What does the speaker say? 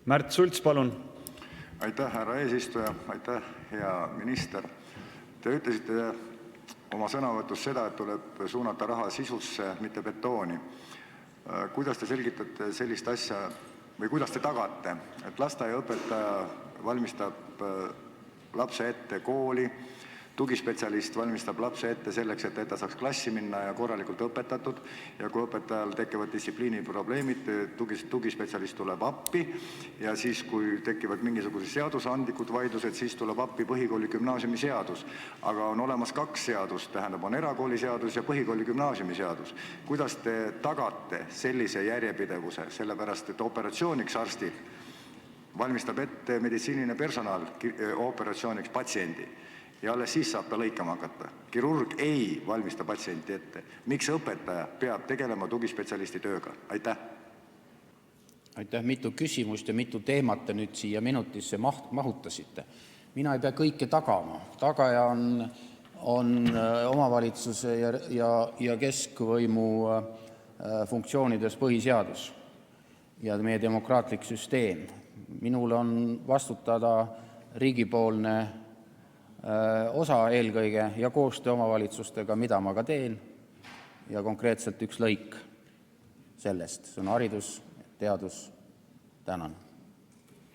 Märt Sults, palun! Aitäh, härra eesistuja! Aitäh, hea minister! Te ütlesite oma sõnavõtus seda, et tuleb suunata raha sisusse, mitte betooni. Kuidas te selgitate sellist asja või kuidas te tagate, et lasteaiaõpetaja valmistab lapse ette kooli, tugispetsialist valmistab lapse ette selleks, et ta saaks klassi minna ja korralikult õpetatud, ja kui õpetajal tekivad distsipliiniprobleemid, tugispetsialist tuleb appi, ja siis, kui tekivad mingisugused seadusandlikud vaidlused, siis tuleb appi põhikooli gümnaasiumi seadus. Aga on olemas kaks seadust, tähendab, on erakooli seadus ja põhikooli gümnaasiumi seadus. Kuidas te tagate sellise järjepidevuse, sellepärast et operatsiooniks arstid valmistab ette meditsiiniline personal operatsiooniks patsiendi ja alles siis saab ta lõikama hakata. Kirurg ei valmista patsienti ette. Miks õpetaja peab tegelema tugispetsialisti tööga? Aitäh! Aitäh, mitu küsimust ja mitu teemat te nüüd siia minutisse mahutasite. Mina ei pea kõike tagama. Tagaja on omavalitsuse ja keskvõimu funktsioonides põhiseadus ja meie demokraatlik süsteem. Minul on vastutada riigipoolne osa eelkõige ja koostöö omavalitsustega, mida ma ka teen, ja konkreetselt üks lõik sellest. See on haridus, teadus. Tänan.